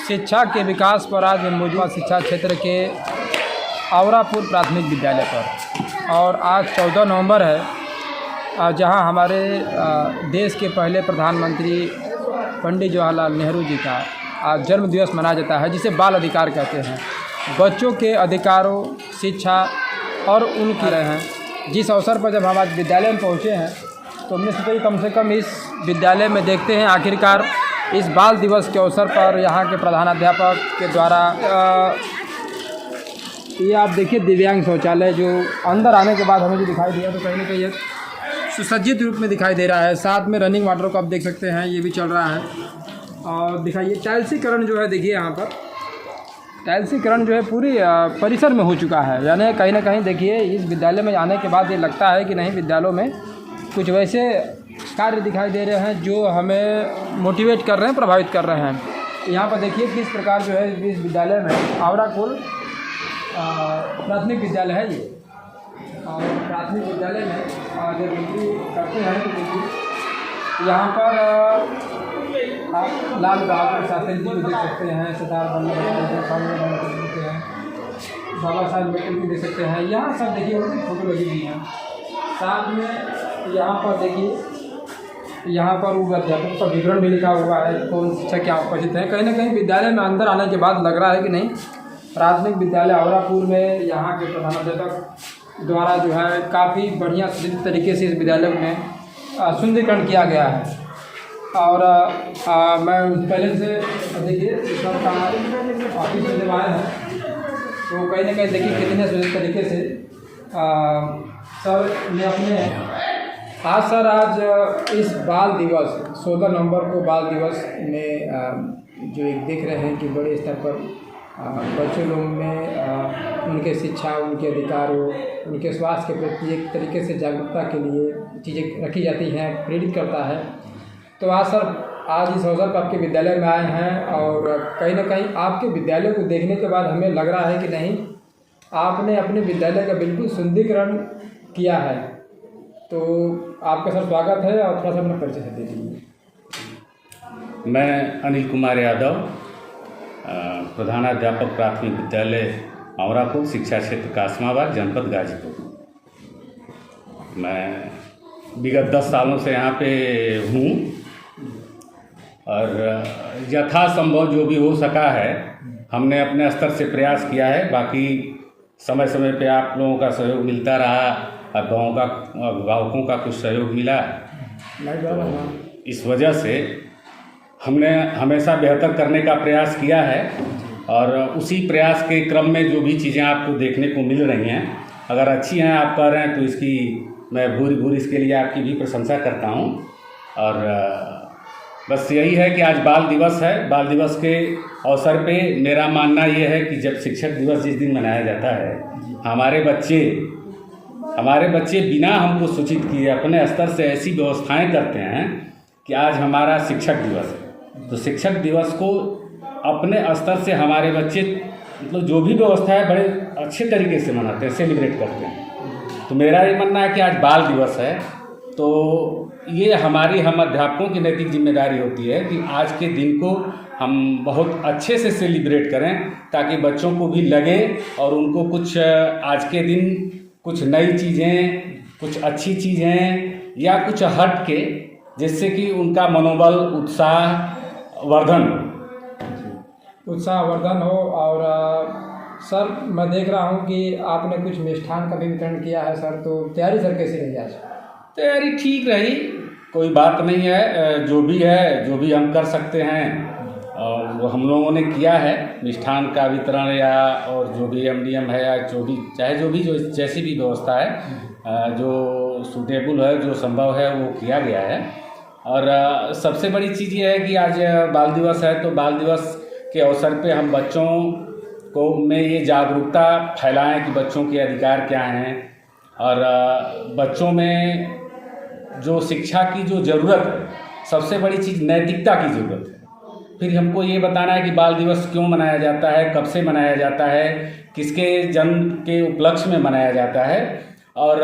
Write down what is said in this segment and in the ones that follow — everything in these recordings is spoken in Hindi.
शिक्षा के विकास पर आज मौजूदा शिक्षा क्षेत्र के आवरापुर प्राथमिक विद्यालय पर, और आज 14 नवंबर है, जहां हमारे देश के पहले प्रधानमंत्री पंडित जवाहरलाल नेहरू जी का आज जन्म दिवस मनाया जाता है, जिसे बाल अधिकार कहते हैं। बच्चों के अधिकारों, शिक्षा और उनकी रहे हैं। जिस अवसर पर जब हम आज विद्यालय में पहुँचे हैं तो हमने सोचा कि कम से कम इस विद्यालय में देखते हैं आखिरकार इस बाल दिवस के अवसर पर यहाँ के प्रधानाध्यापक के द्वारा ये आप देखिए दिव्यांग शौचालय जो अंदर आने के बाद हमें जो दिखाई दिया तो कहीं ना कहीं एक सुसज्जित रूप में दिखाई दे रहा है। साथ में रनिंग वाटर को आप देख सकते हैं, ये भी चल रहा है। और दिखाइए टाइल्सीकरण जो है, देखिए यहाँ पर टाइल्सीकरण जो है पूरी परिसर में हो चुका है। यानी कहीं ना कहीं देखिए इस विद्यालय में आने के बाद ये लगता है कि नहीं, विद्यालयों में कुछ वैसे कार्य दिखाई दे रहे हैं जो हमें मोटिवेट कर रहे हैं, प्रभावित कर रहे हैं। यहाँ पर देखिए किस प्रकार जो है इस विद्यालय में आवरापुर प्राथमिक विद्यालय है ये, और प्राथमिक विद्यालय में जब एंट्री करते हैं तो देखिए यहाँ पर आप लाल बहादुर शास्त्री जी को देख सकते हैं, सरदार वल्लभ भाई को देख सकते हैं, बाबा साहब अम्बेडकर को देख सकते हैं। यहाँ सब देखिए उनकी फोटो लगी हुई है। साथ में यहाँ पर देखिए यहाँ पर वो अध्यापक का विवरण भी लिखा हुआ है, कौन शिक्षक क्या उपस्थित है। कहीं ना कहीं विद्यालय में अंदर आने के बाद लग रहा है कि नहीं, प्राथमिक विद्यालय आवरापुर में यहाँ के प्रधानाध्यापक द्वारा जो है काफ़ी बढ़िया तरीके से इस विद्यालय में सुंदरीकरण किया गया है। और मैं पहले से देखिए सर का ऑफिस में जब आए हैं तो कहीं ना कहीं देखिए कितने सुंदर तरीके से सर ने अपने आज इस बाल दिवस 16 नवंबर को बाल दिवस में जो एक देख रहे हैं कि बड़े स्तर पर बच्चों लोगों में उनके शिक्षा, उनके अधिकारों, उनके स्वास्थ्य के प्रति एक तरीके से जागरूकता के लिए चीज़ें रखी जाती हैं, प्रेरित करता है। तो आज सर आज इस अवसर पर आपके विद्यालय में आए हैं, और कहीं ना कहीं आपके विद्यालय को देखने के बाद हमें लग रहा है कि नहीं, आपने अपने विद्यालय का बिल्कुल सुंदरीकरण किया है। तो आपका सर स्वागत है, और थोड़ा सा अपना परिचय दे दीजिए। मैं अनिल कुमार यादव, प्रधानाध्यापक प्राथमिक विद्यालय आवरापुर, शिक्षा क्षेत्र कासमाबाद, जनपद गाजीपुर। मैं विगत 10 सालों से यहाँ पे हूँ, और यथासंभव जो भी हो सका है हमने अपने स्तर से प्रयास किया है। बाकी समय समय पे आप लोगों का सहयोग मिलता रहा, गाँव का अभिभावकों का कुछ सहयोग मिला, तो इस वजह से हमने हमेशा बेहतर करने का प्रयास किया है। और उसी प्रयास के क्रम में जो भी चीज़ें आपको देखने को मिल रही हैं, अगर अच्छी हैं, आप कह रहे हैं, तो इसकी मैं भूरी इसके लिए आपकी भी प्रशंसा करता हूँ। और बस यही है कि आज बाल दिवस है। बाल दिवस के अवसर पे मेरा मानना ये है कि जब शिक्षक दिवस जिस दिन मनाया जाता है, हमारे बच्चे बिना हमको सूचित किए अपने स्तर से ऐसी व्यवस्थाएं करते हैं कि आज हमारा शिक्षक दिवस है। तो शिक्षक दिवस को अपने स्तर से हमारे बच्चे मतलब जो भी व्यवस्था है बड़े अच्छे तरीके से मनाते हैं, सेलिब्रेट करते हैं। तो मेरा ये मानना है कि आज बाल दिवस है, तो ये हम अध्यापकों की नैतिक जिम्मेदारी होती है कि आज के दिन को हम बहुत अच्छे से सेलिब्रेट करें, ताकि बच्चों को भी लगे और उनको कुछ आज के दिन कुछ नई चीज़ें, कुछ अच्छी चीज़ें या कुछ हट के, जिससे कि उनका मनोबल, उत्साह वर्धन हो। और सर मैं देख रहा हूँ कि आपने कुछ मिष्ठान का भी वितरण किया है सर, तो तैयारी सर कैसी रही आज? तैयारी ठीक रही, कोई बात नहीं है। जो भी हम कर सकते हैं और वो हम लोगों ने किया है। मिष्ठान का वितरण या और जो भी MDM है या जो जैसी भी व्यवस्था है, जो सूटेबल है, जो संभव है, वो किया गया है। और सबसे बड़ी चीज़ ये है कि आज बाल दिवस है, तो बाल दिवस के अवसर पे हम बच्चों को में ये जागरूकता फैलाएं कि बच्चों के अधिकार क्या हैं, और बच्चों में जो शिक्षा की जो ज़रूरत है, सबसे बड़ी चीज़ नैतिकता की ज़रूरत है। फिर हमको ये बताना है कि बाल दिवस क्यों मनाया जाता है, कब से मनाया जाता है, किसके जन्म के उपलक्ष्य में मनाया जाता है, और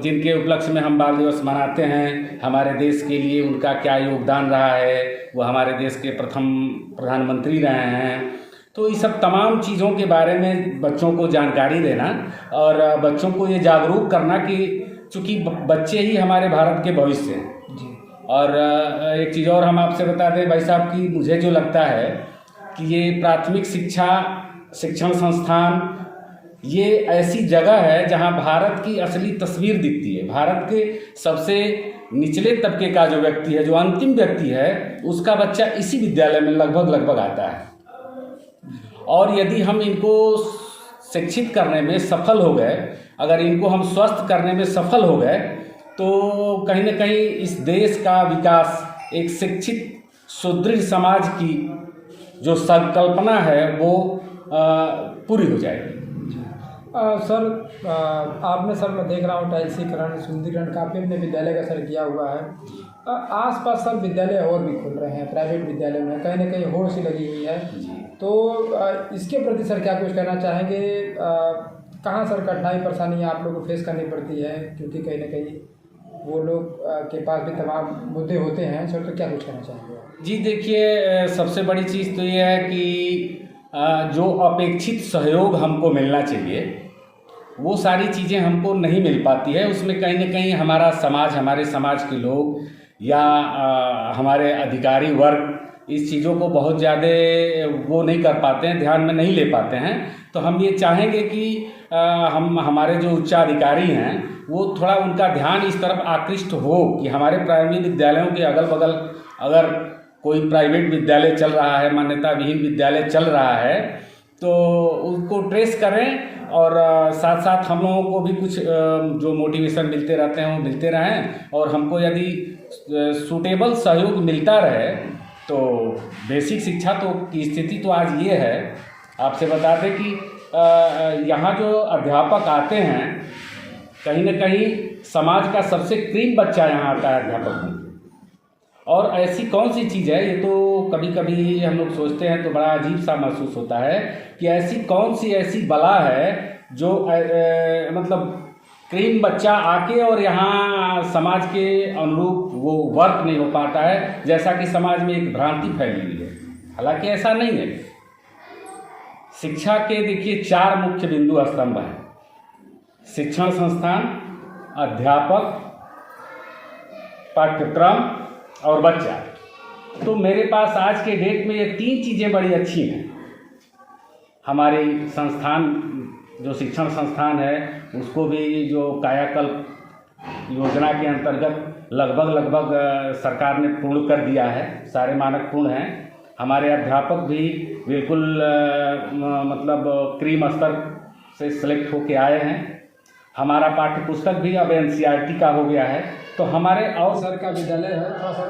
जिनके उपलक्ष्य में हम बाल दिवस मनाते हैं, हमारे देश के लिए उनका क्या योगदान रहा है, वो हमारे देश के प्रथम प्रधानमंत्री रहे हैं। तो ये सब तमाम चीज़ों के बारे में बच्चों को जानकारी देना और बच्चों को ये जागरूक करना कि चूँकि बच्चे ही हमारे भारत के भविष्य हैं जी। और एक चीज़ और हम आपसे बता दें भाई साहब कि मुझे जो लगता है कि ये प्राथमिक शिक्षण संस्थान ये ऐसी जगह है जहां भारत की असली तस्वीर दिखती है। भारत के सबसे निचले तबके का जो व्यक्ति है, जो अंतिम व्यक्ति है, उसका बच्चा इसी विद्यालय में लगभग आता है। और यदि हम इनको शिक्षित करने में सफल हो गए, अगर इनको हम स्वस्थ करने में सफल हो गए, तो कहीं ना कहीं इस देश का विकास एक शिक्षित सुदृढ़ समाज की जो संकल्पना है वो पूरी हो जाएगी। सर आपने सर मैं देख रहा हूँ टाइल्सीकरण सुंदरीकरण काफ़ी अपने विद्यालय का सर किया हुआ है। आसपास सर विद्यालय और भी खुल रहे हैं, प्राइवेट विद्यालय में कहीं ना कहीं होड़ सी लगी हुई है। तो इसके प्रति सर क्या कुछ कहना चाहेंगे? कहाँ सर कठिनाई परेशानियाँ आप लोगों को फेस करनी पड़ती है, क्योंकि कहीं ना कहीं वो लोग के पास भी तमाम मुद्दे होते हैं सर, तो क्या कुछ कहना चाहेंगे? जी देखिए, सबसे बड़ी चीज़ तो ये है कि जो अपेक्षित सहयोग हमको मिलना चाहिए वो सारी चीज़ें हमको नहीं मिल पाती है। उसमें कहीं ना कहीं हमारे समाज के लोग या हमारे अधिकारी वर्ग इस चीज़ों को बहुत ज़्यादा वो नहीं कर पाते हैं, ध्यान में नहीं ले पाते हैं। तो हम ये चाहेंगे कि हमारे जो उच्चाधिकारी हैं वो थोड़ा उनका ध्यान इस तरफ आकृष्ट हो कि हमारे प्राइमरी विद्यालयों के अगल बगल अगर कोई प्राइवेट विद्यालय चल रहा है, मान्यता विहीन विद्यालय चल रहा है, तो उसको ट्रेस करें और साथ साथ हम लोगों को भी कुछ जो मोटिवेशन मिलते रहते हैं वो मिलते रहें। और हमको यदि सूटेबल सहयोग मिलता रहे तो बेसिक शिक्षा तो की स्थिति तो आज ये है। आपसे बता दें कि यहाँ जो अध्यापक आते हैं, कहीं ना कहीं समाज का सबसे क्रीम बच्चा यहाँ आता है अध्यापक में। और ऐसी कौन सी चीज़ है, ये तो कभी कभी हम लोग सोचते हैं तो बड़ा अजीब सा महसूस होता है कि ऐसी कौन सी ऐसी बला है जो मतलब क्रीम बच्चा आके और यहाँ समाज के अनुरूप वो वर्क नहीं हो पाता है, जैसा कि समाज में एक भ्रांति फैली हुई है। हालांकि ऐसा नहीं है। शिक्षा के देखिए 4 मुख्य बिंदु स्तंभ हैं: शिक्षण संस्थान, अध्यापक, पाठ्यक्रम और बच्चा। तो मेरे पास आज के डेट में ये 3 चीज़ें बड़ी अच्छी हैं। हमारी संस्थान जो शिक्षण संस्थान है उसको भी जो कायाकल्प योजना के अंतर्गत लगभग सरकार ने पूर्ण कर दिया है, सारे मानक पूर्ण हैं। हमारे अध्यापक भी बिल्कुल मतलब क्रीम स्तर से सिलेक्ट होके आए हैं। हमारा पाठ्य पुस्तक भी अब NCERT का हो गया है। तो हमारे और सर का विद्यालय है, थोड़ा सा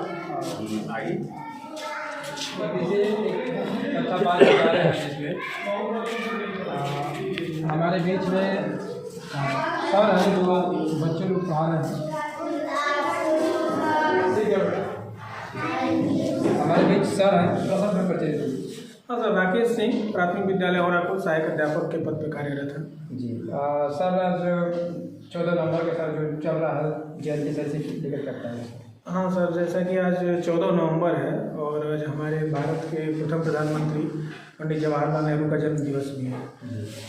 आइए हमारे बीच में सर है जो बच्चे लोग पढ़ा रहे हैं। हमारे बीच सर हैं, थोड़ा सा परिचय। हाँ सर, राकेश सिंह, प्राथमिक विद्यालय और सहायक अध्यापक के पद पर कार्यरत है जी। सर जो 14 नवंबर का सर जो चल रहा है जयंती सर से लेकर करता है। हाँ सर, जैसा कि आज 14 नवंबर है और आज हमारे भारत के प्रथम प्रधानमंत्री पंडित जवाहरलाल नेहरू का जन्म दिवस भी है।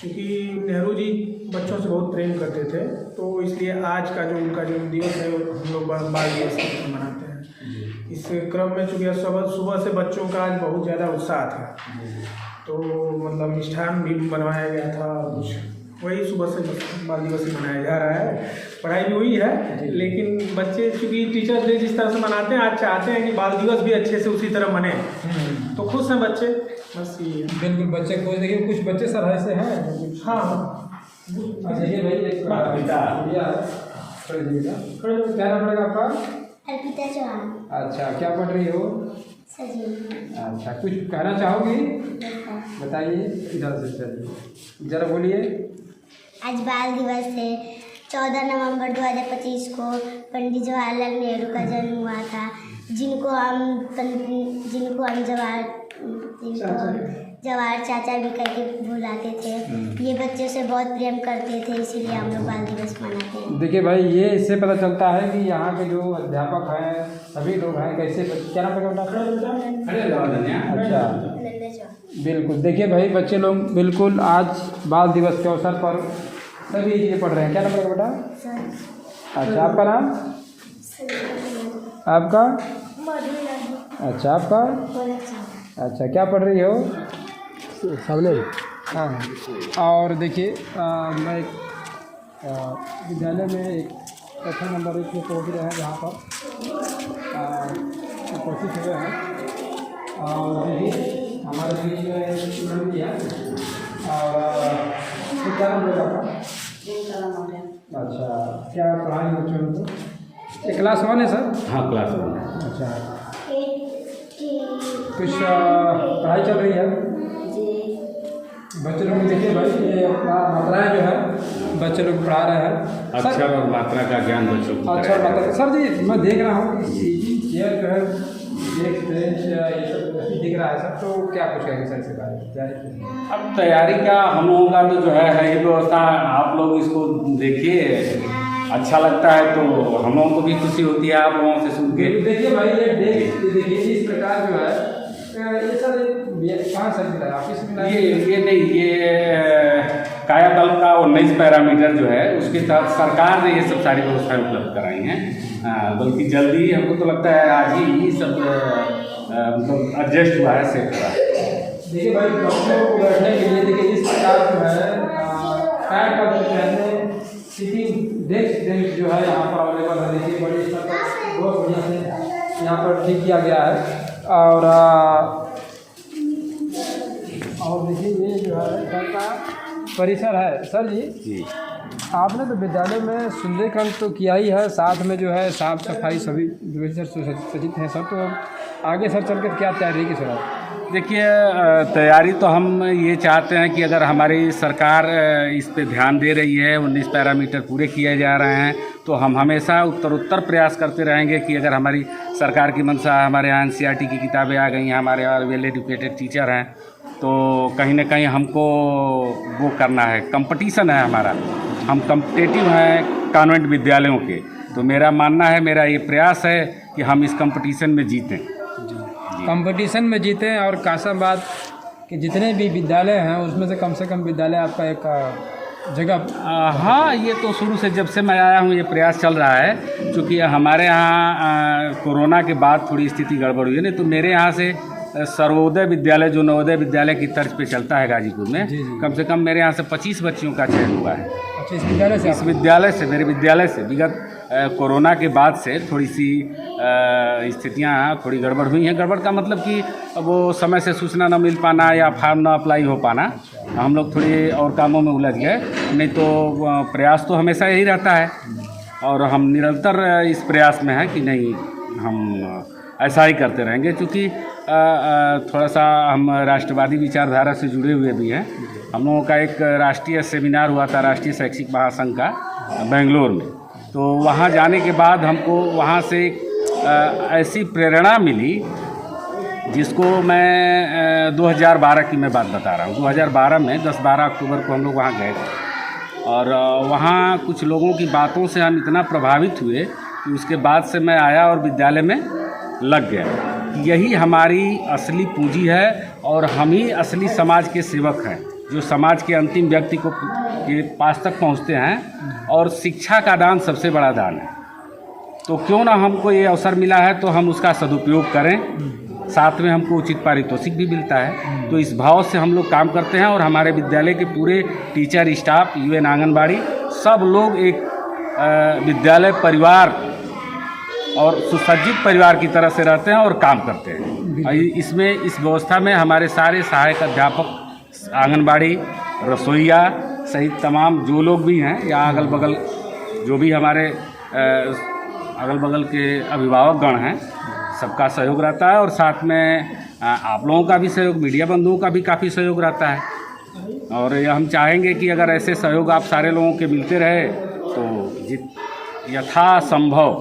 क्योंकि नेहरू जी बच्चों से बहुत प्रेम करते थे, तो इसलिए आज का जो उनका जन्म दिवस है हम लोग बाल दिवस मनाते हैं। इस क्रम में चूँकि सुबह से बच्चों का आज बहुत ज़्यादा उत्साह था, तो मतलब मिष्ठान भी बनवाया गया था, कुछ वही सुबह से बाल दिवस ही मनाया जा रहा है। पढ़ाई भी हुई है, लेकिन बच्चे चूँकि टीचर्स डे जिस तरह से मनाते हैं आज चाहते हैं कि बाल दिवस भी अच्छे से उसी तरह मने, तो खुश हैं बच्चे। बस ये बिल्कुल बच्चे खुश। देखिए कुछ बच्चे सर ऐसे हैं। हाँ अच्छा ये भाई क्या नाम पड़ेगा आपका? अर्पिता चौहान। अच्छा, क्या पढ़ रही हो? सजीव। अच्छा, कुछ कहना चाहोगी? बताइए, इधर से चलिए, जरा बोलिए। आज बाल दिवस है। 14 नवंबर 2025 को पंडित जवाहरलाल नेहरू का जन्म हुआ था। जिनको हम जवाहर चाचा भी करके बुलाते थे। ये बच्चों से बहुत प्रेम करते थे, इसीलिए हम लोग बाल दिवस मनाते हैं। देखिए भाई, ये इससे पता चलता है कि यहाँ के जो अध्यापक हैं, सभी लोग हैं, कैसे क्या नाम है बेटा? अच्छा, बिल्कुल। देखिए भाई, बच्चे लोग बिल्कुल आज बाल दिवस के अवसर पर सभी ये पढ़ रहे हैं। क्या नाम है बेटा? अच्छा, आपका नाम? आपका? अच्छा, आपका? अच्छा, क्या पढ़ रही हो? सामने। हाँ। और देखिए, मैं एक विद्यालय में एक कक्षा नंबर 1 में पहुँच रहे हैं, जहाँ पर उपस्थित हुए हैं। और देखिए, हमारे बीच में स्टूडेंट भी है। और क्या नाम है आपका? अच्छा, क्या पढ़ाई बच्चों को? ये क्लास 1 है सर? हाँ, क्लास 1। अच्छा, कुछ पढ़ाई चल रही है बच्चे लोग? देखिए भाई, ये अपना मात्राएं जो है बच्चे लोग पढ़ा रहे हैं। अक्षर और मात्रा का ज्ञान बच्चों को। अच्छा, मात्रा। सर जी, मैं देख रहा हूँ कि चेयर जो है, डेस्क बेंच ये सब दिख रहा है सर, तो क्या कुछ कहेंगे सर इसके बारे में? तैयारी अब तैयारी का हम लोगों का तो जो है ही व्यवस्था। आप लोग इसको देखिए, अच्छा लगता है तो हम लोगों को भी खुशी होती है आप लोगों से सुन के। देखिए भाई, ये डेस्क देखिए इस प्रकार जो है, ये सर कहाँ सर मिला है? ऑफिस में? ये नहीं, ये कायाकल्प का 19 पैरामीटर जो है, उसके तहत सरकार ने ये सब सारी व्यवस्थाएं उपलब्ध कराई हैं। बल्कि जल्दी, हमको तो लगता है आज ही सब मतलब एडजस्ट हुआ है, सेट हुआ है। देखिए भाई, बच्चों को बैठने के लिए देखिए इस प्रकार जो है कायाकल्प पहनने सिटिंग डेस्क बेंच जो है यहाँ पर अवेलेबल है। देखिए बड़ी स्तर पर बहुत बढ़िया से यहाँ पर ठीक किया गया है। और देखिए, ये जो है घर का परिसर है। सर जी, आपने तो विद्यालय में सुंदरीकरण तो किया ही है, साथ में जो है साफ सफाई सभी जो है सर सचित हैं सर, तो आगे सर चल कर क्या तैयारी की सर? देखिए, तैयारी तो हम ये चाहते हैं कि अगर हमारी सरकार इस पे ध्यान दे रही है, 19 पैरामीटर पूरे किए जा रहे हैं, तो हम हमेशा उत्तर प्रयास करते रहेंगे कि अगर हमारी सरकार की मंशा, हमारे यहाँ NCERT की किताबें आ गई हैं, हमारे यहाँ वेल एजुकेटेड टीचर हैं, तो कहीं ना कहीं हमको वो करना है, कंपटीशन है हमारा, हम कम्पिटिटिव हैं कॉन्वेंट विद्यालयों के। तो मेरा मानना है, मेरा ये प्रयास है कि हम इस कंपटीशन में जीतें। कंपटीशन में जीतें। और कासाबाद के जितने भी विद्यालय हैं उसमें से कम विद्यालय आपका एक जगह। हाँ, ये तो शुरू से जब से मैं आया हूँ ये प्रयास चल रहा है। क्योंकि हमारे यहाँ कोरोना के बाद थोड़ी स्थिति गड़बड़ हुई है, नहीं तो मेरे यहाँ से सर्वोदय विद्यालय जो नवोदय विद्यालय की तर्ज पे चलता है गाजीपुर में, कम से कम मेरे यहाँ से 25 बच्चियों का चयन हुआ है। अच्छा, इस विद्यालय से? इस विद्यालय से, मेरे विद्यालय से। विगत कोरोना के बाद से थोड़ी सी स्थितियाँ थोड़ी गड़बड़ हुई हैं। गड़बड़ का मतलब कि वो समय से सूचना न मिल पाना या फॉर्म न अप्लाई हो पाना, हम लोग थोड़े और कामों में उलझ गए। नहीं तो प्रयास तो हमेशा यही रहता है और हम निरंतर इस प्रयास में हैं कि नहीं, हम ऐसा ही करते रहेंगे। क्योंकि थोड़ा सा हम राष्ट्रवादी विचारधारा से जुड़े हुए भी हैं। हम लोगों का एक राष्ट्रीय सेमिनार हुआ था राष्ट्रीय शैक्षिक महासंघ का बेंगलोर में, तो वहाँ जाने के बाद हमको वहाँ से ऐसी प्रेरणा मिली जिसको मैं 2012 की मैं बात बता रहा हूँ। 2012 में 10-12 अक्टूबर को हम लोग वहाँ गए थे और वहाँ कुछ लोगों की बातों से हम इतना प्रभावित हुए कि उसके बाद से मैं आया और विद्यालय में लग गया। यही हमारी असली पूंजी है और हम ही असली समाज के सेवक हैं, जो समाज के अंतिम व्यक्ति को के पास तक पहुंचते हैं। और शिक्षा का दान सबसे बड़ा दान है, तो क्यों ना हमको ये अवसर मिला है तो हम उसका सदुपयोग करें। साथ में हमको उचित पारितोषिक भी मिलता है, तो इस भाव से हम लोग काम करते हैं। और हमारे विद्यालय के पूरे टीचर, स्टाफ, UN आंगनबाड़ी सब लोग एक विद्यालय परिवार और सुसज्जित परिवार की तरह से रहते हैं और काम करते हैं। इसमें इस व्यवस्था में हमारे सारे सहायक अध्यापक, आंगनबाड़ी, रसोइया सहित तमाम जो लोग भी हैं या अगल बगल जो भी हमारे अगल बगल के अभिभावक गण हैं, सबका सहयोग रहता है। और साथ में आप लोगों का भी सहयोग, मीडिया बंधुओं का भी काफ़ी सहयोग रहता है। और ये हम चाहेंगे कि अगर ऐसे सहयोग आप सारे लोगों के मिलते रहे तो यथासंभव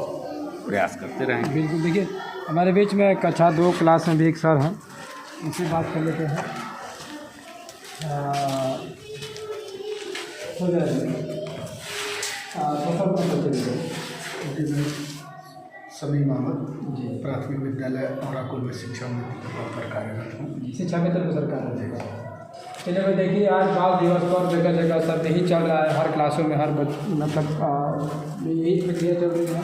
प्रयास करते रहेंगे। बिल्कुल। देखिए, हमारे बीच में कक्षा 2 क्लास में भी एक सर हैं, उनसे बात कर लेते हैं। हो जाएगा समीम अहमद जी, प्राथमिक विद्यालय औराकुल में शिक्षा मंत्री के पद पर कार्यरत हूँ। शिक्षा मित्र को सरकार देगा। चलिए भाई, देखिए आज बाल दिवस पर जगह जगह सब यही चल रहा है, हर क्लासों में हर मतलब यही प्रक्रिया चल रही है।